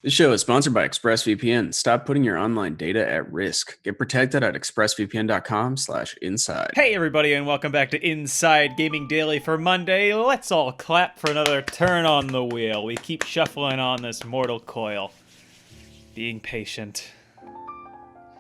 This show is sponsored by ExpressVPN. Stop putting your online data at risk. Get protected at expressvpn.com/inside. Hey everybody, and welcome back to Inside Gaming Daily for Monday. Let's all clap for another turn on the wheel. We keep shuffling on this mortal coil. Being patient.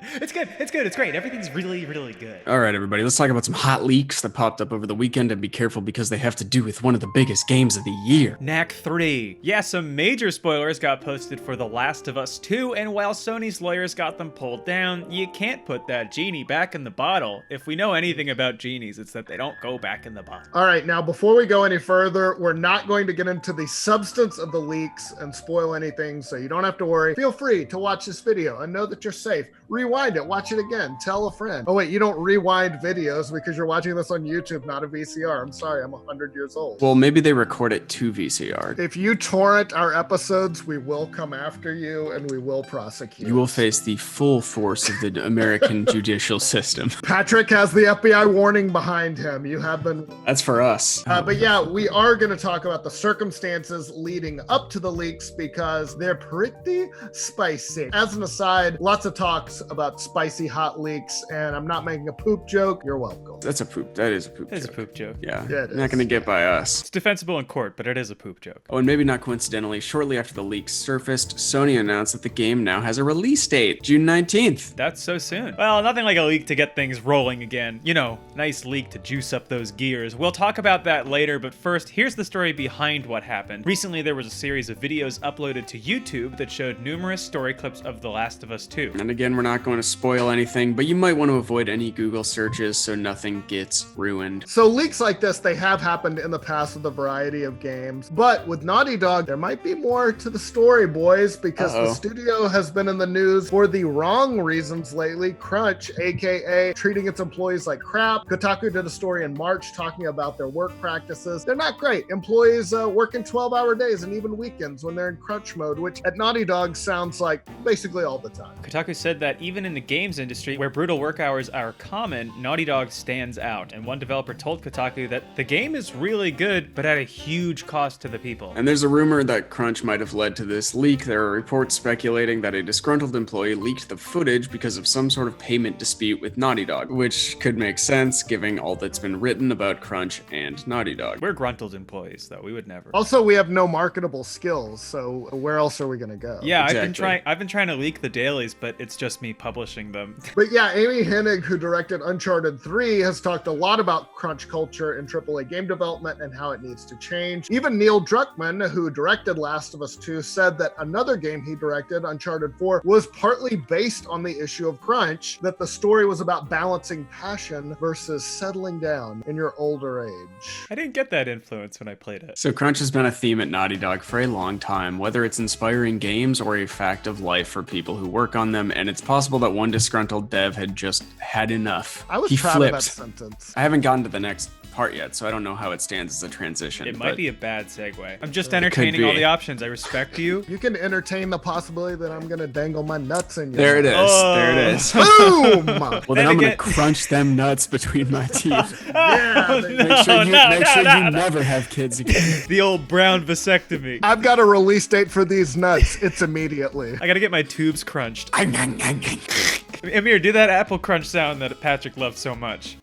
It's good, it's great. Everything's really, really good. All right, everybody, let's talk about some hot leaks that popped up over the weekend, and be careful because they have to do with one of the biggest games of the year. Knack 3. Yeah, some major spoilers got posted for The Last of Us 2, and while Sony's lawyers got them pulled down, you can't put that genie back in the bottle. If we know anything about genies, it's that they don't go back in the bottle. All right, now before we go any further, we're not going to get into the substance of the leaks and spoil anything, so you don't have to worry. Feel free to watch this video and know that you're safe. Rewind it, watch it again, tell a friend. Oh wait, you don't rewind videos because you're watching this on YouTube, not a VCR. I'm sorry, I'm 100 years old. Well, maybe they record it to VCR. If you torrent our episodes, we will come after you and we will prosecute. You will face the full force of the American judicial system. Patrick has the FBI warning behind him. You have been... That's for us. But yeah, we are going to talk about the circumstances leading up to the leaks because they're pretty spicy. As an aside, lots of talks about spicy hot leaks, and I'm not making a poop joke. You're welcome. That is a poop joke. It's a poop joke. Yeah, it not going to get by us. It's defensible in court, but it is a poop joke. Oh, and maybe not coincidentally, shortly after the leaks surfaced, Sony announced that the game now has a release date, June 19th. That's so soon. Well, nothing like a leak to get things rolling again. You know, nice leak to juice up those gears. We'll talk about that later, but first, here's the story behind what happened. Recently, there was a series of videos uploaded to YouTube that showed numerous story clips of The Last of Us 2. And again, we're not going to spoil anything, but you might want to avoid any Google searches so nothing gets ruined. So leaks like this, they have happened in the past with a variety of games, but with Naughty Dog, there might be more to the story, boys, because the studio has been in the news for the wrong reasons lately. Crunch, aka treating its employees like crap. Kotaku did a story in March talking about their work practices. They're not great. Employees working 12-hour days and even weekends when they're in crunch mode, which at Naughty Dog sounds like basically all the time. Kotaku said that even in the games industry, where brutal work hours are common, Naughty Dog stands out. And one developer told Kotaku that the game is really good, but at a huge cost to the people. And there's a rumor that crunch might have led to this leak. There are reports speculating that a disgruntled employee leaked the footage because of some sort of payment dispute with Naughty Dog, which could make sense given all that's been written about Crunch and Naughty Dog. We're gruntled employees, though. We would never. Also, we have no marketable skills, so where else are we going to go? Yeah, Exactly. I've been trying to leak the dailies, but it's just me publishing them. But yeah, Amy Hennig, who directed Uncharted 3, has talked a lot about crunch culture in AAA game development and how it needs to change. Even Neil Druckmann, who directed Last of Us 2, said that another game he directed, Uncharted 4, was partly based on the issue of crunch, that the story was about balancing passion versus settling down in your older age. I didn't get that influence when I played it. So crunch has been a theme at Naughty Dog for a long time, whether it's inspiring games or a fact of life for people who work on them, and it's possible that one disgruntled dev had just had enough. I was He proud flipped. of that sentence. I haven't gotten to the next part yet, so I don't know how it stands as a transition. It might but be a bad segue. I'm just entertaining all be. the options. I respect you. You can entertain the possibility that I'm going to dangle my nuts in you. There it is. Oh. There it is. Boom! Well, then Then I'm again- gonna crunch them nuts between my teeth. Yeah, Make sure you, never have kids again. The old brown vasectomy. I've got a release date for these nuts. It's immediately. I gotta get my tubes crunched. Amir, do that apple crunch sound that Patrick loves so much.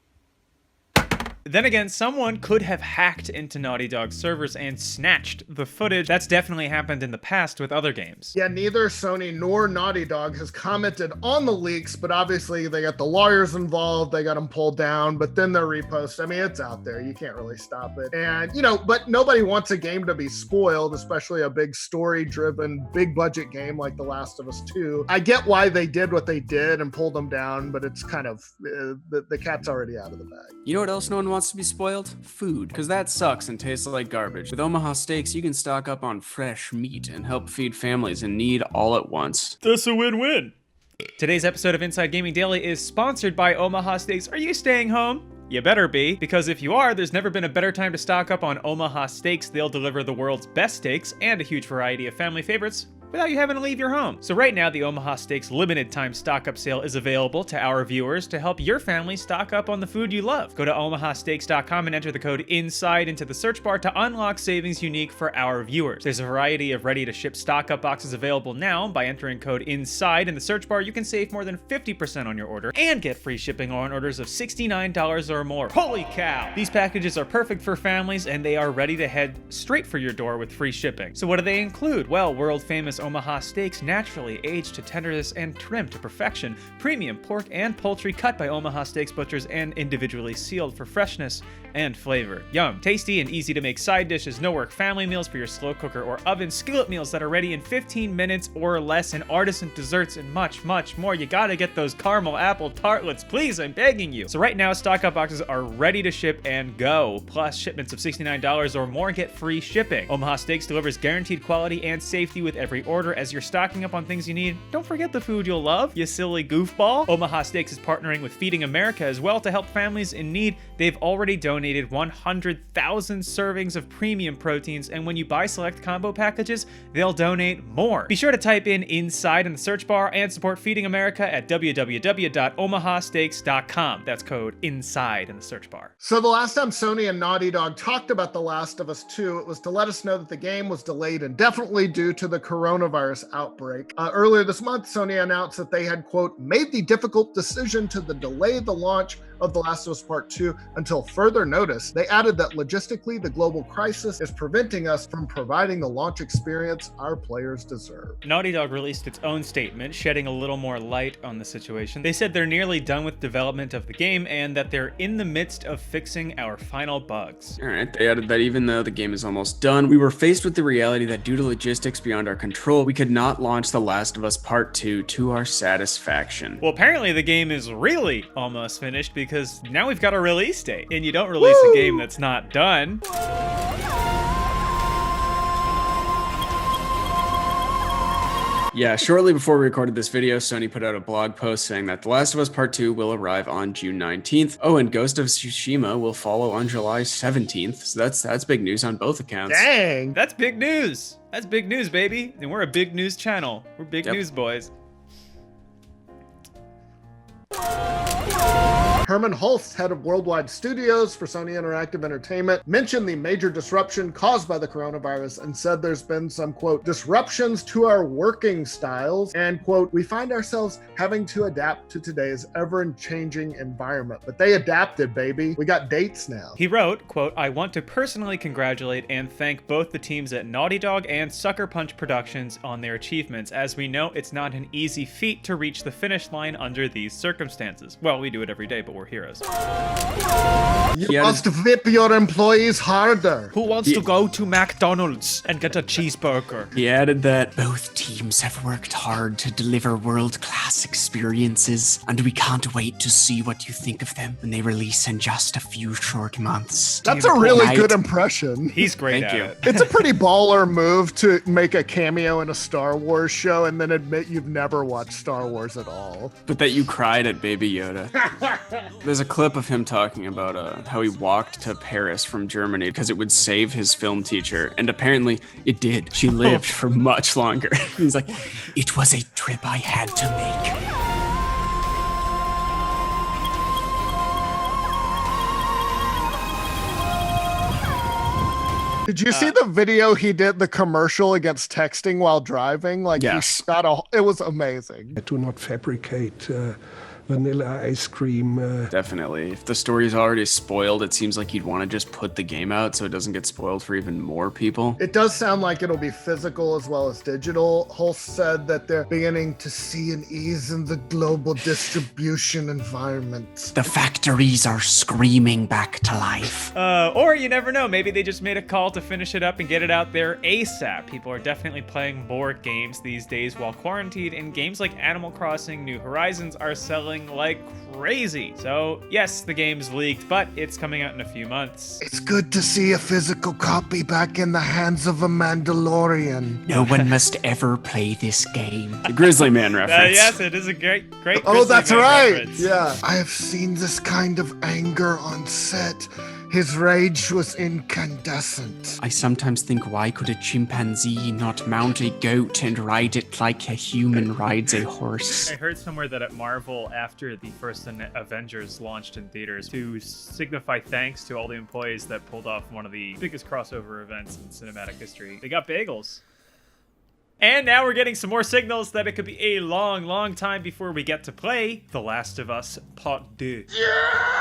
Then again, someone could have hacked into Naughty Dog servers and snatched the footage. That's definitely happened in the past with other games. Yeah, neither Sony nor Naughty Dog has commented on the leaks, but obviously they got the lawyers involved, they got them pulled down, but then they're reposted. I mean, it's out there. You can't really stop it. And, you know, but nobody wants a game to be spoiled, especially a big story-driven, big-budget game like The Last of Us 2. I get why they did what they did and pulled them down, but it's kind of, the cat's already out of the bag. You know what else no one wants to be spoiled? Food. Because that sucks and tastes like garbage. With Omaha Steaks, you can stock up on fresh meat and help feed families in need all at once. That's a win-win. Today's episode of Inside Gaming Daily is sponsored by Omaha Steaks. Are you staying home? You better be, because if you are, there's never been a better time to stock up on Omaha Steaks. They'll deliver the world's best steaks and a huge variety of family favorites without you having to leave your home. So right now, the Omaha Steaks limited time stock up sale is available to our viewers to help your family stock up on the food you love. Go to omahasteaks.com and enter the code INSIDE into the search bar to unlock savings unique for our viewers. There's a variety of ready-to-ship stock-up boxes available now. By entering code INSIDE in the search bar, you can save more than 50% on your order and get free shipping on orders of $69 or more. Holy cow! These packages are perfect for families, and they are ready to head straight for your door with free shipping. So what do they include? Well, world-famous Omaha steaks, naturally aged to tenderness and trimmed to perfection, premium pork and poultry cut by Omaha Steaks butchers and individually sealed for freshness and flavor. Yum. Tasty and easy to make side dishes, no-work family meals for your slow cooker or oven, skillet meals that are ready in 15 minutes or less, and artisan desserts and much, much more. You gotta get those caramel apple tartlets, please, I'm begging you. So right now, stock-up boxes are ready to ship and go. Plus, shipments of $69 or more get free shipping. Omaha Steaks delivers guaranteed quality and safety with every order. As you're stocking up on things you need, don't forget the food you'll love, you silly goofball. Omaha Steaks is partnering with Feeding America as well to help families in need. They've already donated 100,000 servings of premium proteins, and when you buy select combo packages, they'll donate more. Be sure to type in INSIDE in the search bar and support Feeding America at www.omahasteaks.com. That's code INSIDE in the search bar. So the last time Sony and Naughty Dog talked about The Last of Us 2, it was to let us know that the game was delayed indefinitely due to the coronavirus outbreak. Earlier this month, Sony announced that they had, quote, made the difficult decision to delay the launch of The Last of Us Part 2 until further notice. They added that logistically, the global crisis is preventing us from providing the launch experience our players deserve. Naughty Dog released its own statement, shedding a little more light on the situation. They said they're nearly done with development of the game and that they're in the midst of fixing our final bugs. All right, they added that even though the game is almost done, we were faced with the reality that due to logistics beyond our control, we could not launch The Last of Us Part 2 to our satisfaction. Well, apparently the game is really almost finished because now we've got a release date, and you don't release a game that's not done. Yeah, shortly before we recorded this video, Sony put out a blog post saying that The Last of Us Part 2 will arrive on June 19th. Oh, and Ghost of Tsushima will follow on July 17th. So that's big news on both accounts. Dang! That's big news. That's big news, baby. And we're a big news channel. We're big news boys. Herman Hulst, head of worldwide studios for Sony Interactive Entertainment, mentioned the major disruption caused by the coronavirus and said there's been some, quote, disruptions to our working styles and, quote, we find ourselves having to adapt to today's ever-changing environment. But they adapted, baby. We got dates now. He wrote, quote, I want to personally congratulate and thank both the teams at Naughty Dog and Sucker Punch Productions on their achievements. As we know, it's not an easy feat to reach the finish line under these circumstances. Well, we do it every day, but we're heroes. You must whip your employees harder. Who wants to go to McDonald's and get a cheeseburger? He added that both teams have worked hard to deliver world-class experiences, and we can't wait to see what you think of them when they release in just a few short months. That's a really good impression. He's great Thank at you. it. It's a pretty baller move to make a cameo in a Star Wars show and then admit you've never watched Star Wars at all. But that you cried at Baby Yoda. There's a clip of him talking about how he walked to Paris from Germany because it would save his film teacher, and apparently it did. She lived for much longer. He's like, it was a trip I had to make. Did you see the video he did, the commercial against texting while driving? Like, Yes. it was amazing. I do not fabricate vanilla ice cream. Definitely. If the story's already spoiled, it seems like you'd want to just put the game out so it doesn't get spoiled for even more people. It does sound like it'll be physical as well as digital. Hulse said that they're beginning to see an ease in the global distribution environment. The factories are screaming back to life. Or you never know, maybe they just made a call to finish it up and get it out there ASAP. People are definitely playing board games these days while quarantined, and games like Animal Crossing New Horizons are selling like crazy. So yes, the game's leaked, but it's coming out in a few months. It's good to see a physical copy back in the hands of a Mandalorian. No one must ever play this game. The Grizzly Man reference. Yes, it is a great Oh, Grizzly that's Man right. reference. Yeah. I have seen this kind of anger on set. His rage was incandescent. I sometimes think, why could a chimpanzee not mount a goat and ride it like a human rides a horse? I heard somewhere that at Marvel, after the first Avengers launched in theaters, to signify thanks to all the employees that pulled off one of the biggest crossover events in cinematic history, they got bagels. And now we're getting some more signals that it could be a long, long time before we get to play The Last of Us Part 2. Yeah!